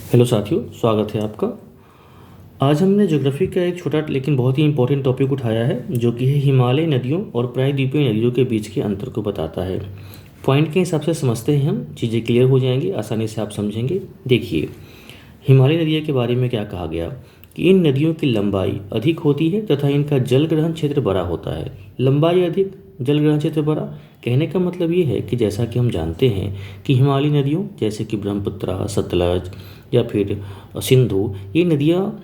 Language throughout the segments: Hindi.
हेलो साथियों, स्वागत है आपका। आज हमने ज्योग्राफी का एक छोटा लेकिन बहुत ही इंपॉर्टेंट टॉपिक उठाया है, जो कि है हिमालय नदियों और प्रायद्वीपीय नदियों के बीच के अंतर को बताता है। पॉइंट के हिसाब से समझते हैं, हम चीज़ें क्लियर हो जाएंगी, आसानी से आप समझेंगे। देखिए, हिमालय नदियों के बारे में क्या कहा गया कि इन नदियों की लंबाई अधिक होती है तथा इनका जल ग्रहण क्षेत्र बड़ा होता है। लंबाई अधिक, जल ग्रहण क्षेत्र बड़ा, कहने का मतलब ये है कि जैसा कि हम जानते हैं कि हिमालयी नदियों जैसे कि ब्रह्मपुत्र, सतलज या फिर सिंधु, ये नदियाँ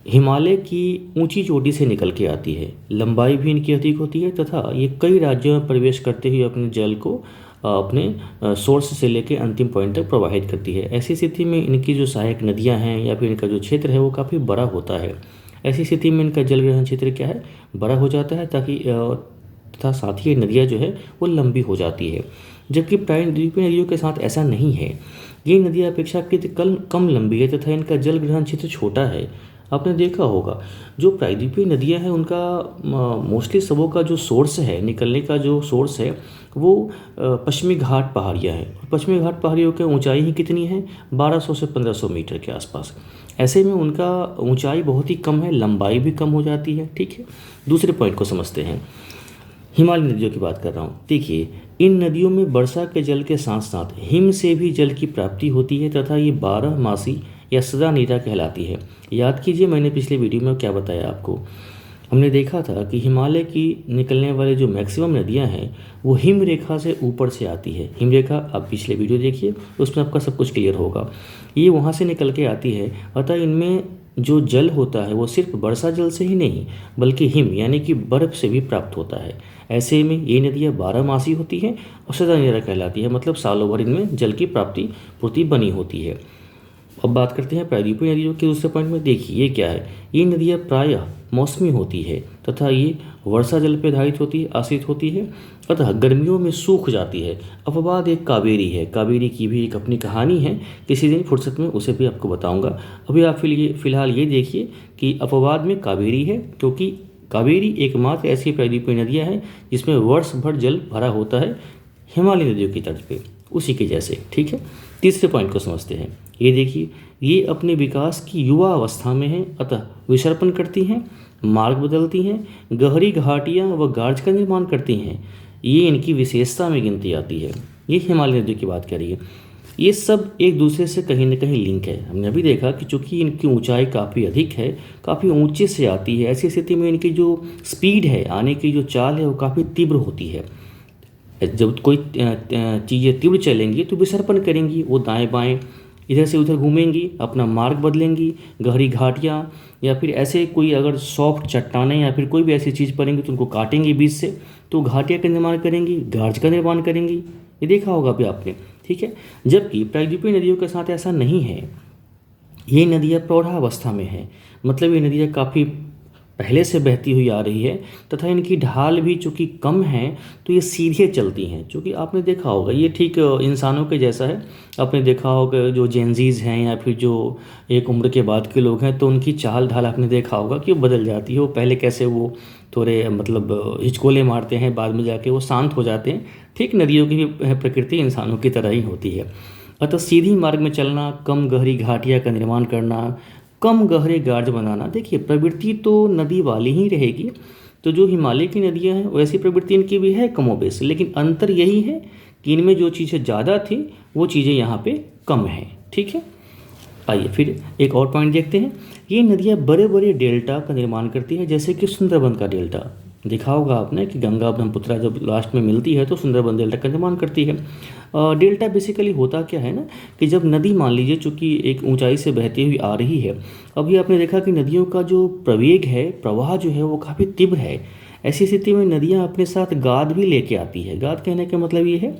हिमालय की ऊंची चोटी से निकल के आती है। लंबाई भी इनकी अधिक होती है तथा ये कई राज्यों में प्रवेश करते हुए अपने जल को अपने सोर्स से लेकर अंतिम पॉइंट तक प्रवाहित करती है। ऐसी स्थिति में इनकी जो सहायक नदियां हैं या फिर इनका जो क्षेत्र है वो काफ़ी बड़ा होता है। ऐसी स्थिति में इनका जल ग्रहण क्षेत्र क्या है, बड़ा हो जाता है, ताकि तथा साथ ही ये नदियाँ जो है वो लंबी हो जाती है। जबकि प्रायद्वीपीय नदियों के साथ ऐसा नहीं है। ये नदियाँ अपेक्षाकृत कम लंबी है तथा इनका जल ग्रहण क्षेत्र छोटा है। आपने देखा होगा जो प्रायद्वीपीय नदियाँ हैं उनका मोस्टली सबों का जो सोर्स है, निकलने का जो सोर्स है वो पश्चिमी घाट पहाड़ियाँ हैं। पश्चिमी घाट पहाड़ियों की ऊंचाई ही कितनी है, 1200 से 1500 मीटर के आसपास। ऐसे में उनका ऊंचाई बहुत ही कम है, लंबाई भी कम हो जाती है। ठीक है, दूसरे पॉइंट को समझते हैं। हिमालय नदियों की बात कर रहा हूँ। देखिए, इन नदियों में वर्षा के जल के साथ साथ हिम से भी जल की प्राप्ति होती है तथा ये 12 मासी या सदा नीरा कहलाती है। याद कीजिए, मैंने पिछले वीडियो में क्या बताया आपको। हमने देखा था कि हिमालय की निकलने वाले जो मैक्सिमम नदियां हैं वो हिम रेखा से ऊपर से आती है। हिम रेखा, आप पिछले वीडियो देखिए, उसमें आपका सब कुछ क्लियर होगा। ये वहाँ से निकल के आती है, अतः इनमें जो जल होता है वो सिर्फ वर्षा जल से ही नहीं बल्कि हिम यानी कि बर्फ से भी प्राप्त होता है। ऐसे में ये नदियाँ 12 मासी होती हैं और सदा नीरा कहलाती है, मतलब सालों भर इनमें जल की प्राप्ति पूर्ति बनी होती है। अब बात करते हैं प्रायद्वीपीय नदियों के दूसरे पॉइंट में। देखिए, ये क्या है, ये नदियाँ प्रायः मौसमी होती है तथा ये वर्षा जल पे आधारित होती है, आश्रित होती है, अतः गर्मियों में सूख जाती है। अपवाद एक कावेरी है। कावेरी की भी एक अपनी कहानी है, किसी दिन फुर्सत में उसे भी आपको बताऊंगा। अभी आप फिलहाल ये देखिए कि अपवाद में कावेरी है, क्योंकि कावेरी एकमात्र ऐसी प्रायद्वीपीय नदियाँ हैं जिसमें वर्ष भर जल भरा होता है, हिमालय नदियों की तर्ज पे, उसी के जैसे। ठीक है, तीसरे पॉइंट को समझते हैं। ये देखिए, ये अपने विकास की युवा अवस्था में है, अतः विसर्पण करती हैं, मार्ग बदलती हैं, गहरी घाटियाँ व गार्ज का निर्माण करती हैं। ये इनकी विशेषता में गिनती आती है। ये हिमालय नदियों की बात करिए। ये सब एक दूसरे से कहीं ना कहीं लिंक है। हमने अभी देखा कि चूंकि इनकी ऊंचाई काफ़ी अधिक है, काफ़ी ऊंचे से आती है, ऐसी स्थिति में इनकी जो स्पीड है, आने की जो चाल है, वो काफ़ी तीव्र होती है। जब कोई चीज़ें तीव्र चलेंगी तो विसर्पण करेंगी, वो दाएं बाएं इधर से उधर घूमेंगी, अपना मार्ग बदलेंगी, गहरी घाटियाँ या फिर ऐसे कोई अगर सॉफ्ट चट्टानें या फिर कोई भी ऐसी चीज़ पड़ेंगी तो उनको काटेंगी बीच से, तो घाटियाँ का निर्माण करेंगी, गार्ज का निर्माण करेंगी। ये देखा होगा अभी आपने। ठीक है, जबकि प्रायद्वीपीय नदियों के साथ ऐसा नहीं है। ये नदियाँ प्रौढ़ावस्था में है, मतलब ये नदियाँ काफ़ी पहले से बहती हुई आ रही है तथा इनकी ढाल भी चूँकि कम है तो ये सीधे चलती हैं। चूँकि आपने देखा होगा ये ठीक इंसानों के जैसा है। आपने देखा होगा जो जेनजीज हैं या फिर जो एक उम्र के बाद के लोग हैं, तो उनकी चाल ढाल आपने देखा होगा कि वो बदल जाती है। वो पहले कैसे वो थोड़े मतलब हिचकोले मारते हैं, बाद में जाके वो शांत हो जाते हैं। ठीक नदियों की भी प्रकृति इंसानों की तरह ही होती है। अतः सीधी मार्ग में चलना, कम गहरी घाटियाँ का निर्माण करना, कम गहरे गार्ज बनाना। देखिए, प्रवृत्ति तो नदी वाली ही रहेगी। तो जो हिमालय की नदियाँ हैं वैसी प्रवृत्ति इनकी भी है कमोबेश, लेकिन अंतर यही है कि इनमें जो चीज़ें ज़्यादा थी वो चीज़ें यहाँ पे कम हैं। ठीक है, आइए फिर एक और पॉइंट देखते हैं। ये नदियाँ बड़े बड़े डेल्टा का निर्माण करती है, जैसे कि सुंदरबन का डेल्टा। देखा होगा आपने कि गंगा ब्रह्मपुत्र जब लास्ट में मिलती है तो सुंदरबन डेल्टा का निर्माण करती है। डेल्टा बेसिकली होता क्या है ना, कि जब नदी मान लीजिए चूँकि एक ऊंचाई से बहती हुई आ रही है, अभी आपने देखा कि नदियों का जो प्रवेग है, प्रवाह जो है वो काफ़ी तीव्र है। ऐसी स्थिति में नदियाँ अपने साथ गाद भी लेके आती है। गाद कहने का मतलब ये है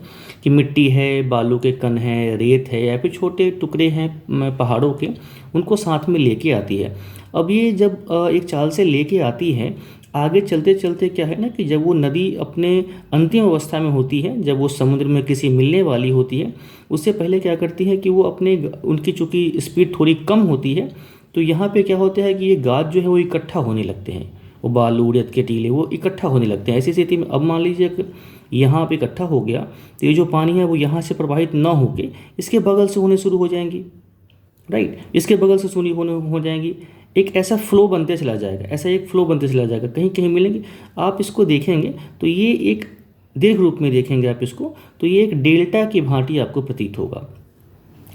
कि मिट्टी है, बालू के कण हैं, रेत है या फिर छोटे टुकड़े हैं पहाड़ों के, उनको साथ में लेके आती है। अब ये जब एक चाल से लेके आती है, आगे चलते चलते क्या है ना कि जब वो नदी अपने अंतिम अवस्था में होती है, जब वो समुद्र में किसी मिलने वाली होती है, उससे पहले क्या करती है कि वो अपने उनकी चूँकि स्पीड थोड़ी कम होती है, तो यहाँ पे क्या होता है कि ये गाद जो है वो इकट्ठा होने लगते हैं। वो बालू, रेत के टीले वो इकट्ठा होने लगते हैं। ऐसी स्थिति में अब मान लीजिए कि यहाँ पे इकट्ठा हो गया, तो ये जो पानी है वो यहाँ से प्रवाहित ना होके इसके बगल से होने शुरू हो जाएंगी। राइट। इसके बगल से सूनी हो जाएंगी। एक ऐसा फ्लो बनते चला जाएगा, ऐसा एक फ्लो बनते चला जाएगा, कहीं कहीं मिलेंगे। आप इसको देखेंगे तो ये एक दीर्घ रूप में देखेंगे आप इसको, तो ये एक डेल्टा की भांति आपको प्रतीत होगा।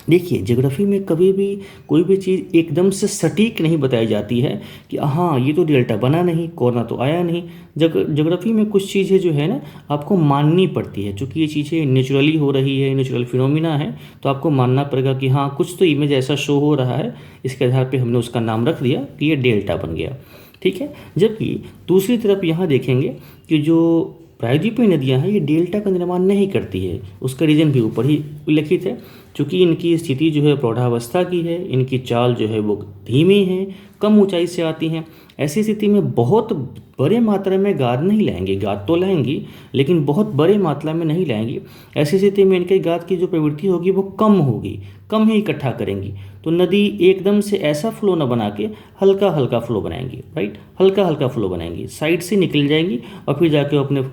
देखिए, ज्योग्राफी में कभी भी कोई भी चीज़ एकदम से सटीक नहीं बताई जाती है कि हाँ ये तो डेल्टा बना नहीं, कोरोना तो आया नहीं। ज्योग्राफी में कुछ चीज़ें जो है ना आपको माननी पड़ती है, क्योंकि ये चीज़ें नेचुरली हो रही है, नेचुरल फिनोमिना है, तो आपको मानना पड़ेगा कि हाँ कुछ तो इमेज ऐसा शो हो रहा है, इसके आधार पर हमने उसका नाम रख दिया कि ये डेल्टा बन गया। ठीक है। जबकि दूसरी तरफ यहाँ देखेंगे कि जो प्रायद्वीपीय नदियाँ हैं ये डेल्टा का निर्माण नहीं करती है। उसका रीजन भी ऊपर ही उल्लेखित है, क्योंकि इनकी स्थिति जो है प्रौढ़ावस्था की है, इनकी चाल जो है वो धीमी है, कम ऊंचाई से आती हैं। ऐसी स्थिति में बहुत बड़े मात्रा में गाद नहीं लाएंगे, गाद तो लाएंगी लेकिन बहुत बड़े मात्रा में नहीं लाएंगी। ऐसी स्थिति में इनके गाद की जो प्रवृत्ति होगी वो कम होगी, कम ही इकट्ठा करेंगी। तो नदी एकदम से ऐसा फ्लो न बना के हल्का हल्का फ्लो बनाएंगी, राइट, हल्का हल्का फ्लो बनाएंगी, साइड से निकल जाएंगी और फिर जाके अपने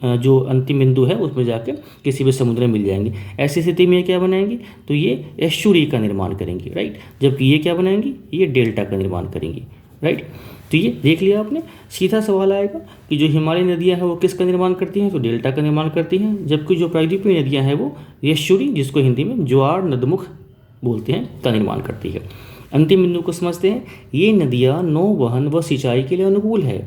जो अंतिम बिंदु है उसमें जाके किसी भी समुद्र में मिल जाएंगी। ऐसी स्थिति में ये क्या बनाएंगी, तो ये एस्चुरी का निर्माण करेंगी, राइट। जबकि ये क्या बनाएंगी, ये डेल्टा का निर्माण करेंगी, राइट। तो ये देख लिया आपने। सीधा सवाल आएगा कि जो हिमालयी नदियां हैं वो किसका निर्माण करती हैं, तो डेल्टा का निर्माण करती हैं। जबकि जो प्रायद्वीपीय नदियां हैं वो एस्चुरी, जिसको हिंदी में ज्वार नदमुख बोलते हैं, का निर्माण करती है। अंतिम बिंदु को समझते हैं। ये नदियाँ नौवहन व सिंचाई के लिए अनुकूल है।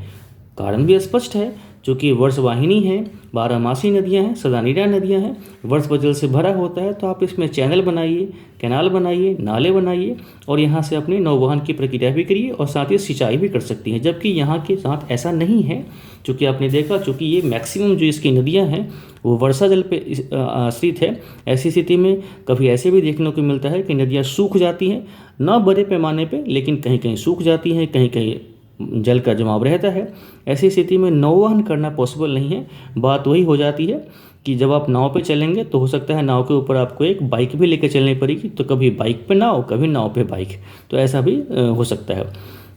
कारण भी स्पष्ट है, चूँकि वर्षवाहिनी है, बारहमासी नदियाँ हैं, सदानीरा नदियाँ हैं, वर्ष भर जल से भरा होता है, तो आप इसमें चैनल बनाइए, कैनाल बनाइए, नाले बनाइए और यहाँ से अपने नौवहन की प्रक्रिया भी करिए और साथ ही सिंचाई भी कर सकती हैं। जबकि यहाँ के साथ ऐसा नहीं है, चूँकि आपने देखा, चूँकि ये मैक्सिमम जो इसकी नदियाँ हैं वो वर्षा जल पे आश्रित है। ऐसी स्थिति में कभी ऐसे भी देखने को मिलता है कि नदियाँ सूख जाती हैं, न बड़े पैमाने पे, लेकिन कहीं कहीं सूख जाती हैं, कहीं कहीं जल का जमाव रहता है। ऐसी स्थिति में नौवहन करना पॉसिबल नहीं है। बात वही हो जाती है कि जब आप नाव पे चलेंगे तो हो सकता है नाव के ऊपर आपको एक बाइक भी लेकर चलनी पड़ेगी, तो कभी बाइक पे नाव, कभी नाव पे बाइक, तो ऐसा भी हो सकता है।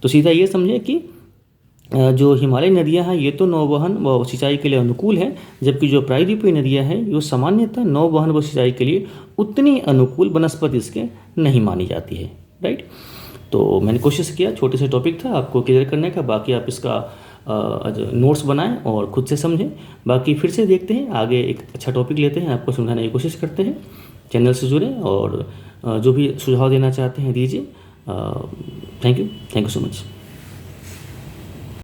तो सीधा ये समझे कि जो हिमालयी नदियां हैं ये तो नौवहन व सिंचाई के लिए अनुकूल है, जबकि जो प्रायद्वीपीय नदियां हैं वो सामान्यतः नौवहन व सिंचाई के लिए उतनी अनुकूल वनस्पति इसके नहीं मानी जाती है, राइट। तो मैंने कोशिश किया, छोटे से टॉपिक था, आपको क्लियर करने का। बाकी आप इसका नोट्स बनाएं और खुद से समझें। बाकी फिर से देखते हैं, आगे एक अच्छा टॉपिक लेते हैं, आपको समझाने की कोशिश करते हैं। चैनल से जुड़ें और जो भी सुझाव देना चाहते हैं दीजिए। Thank you so much.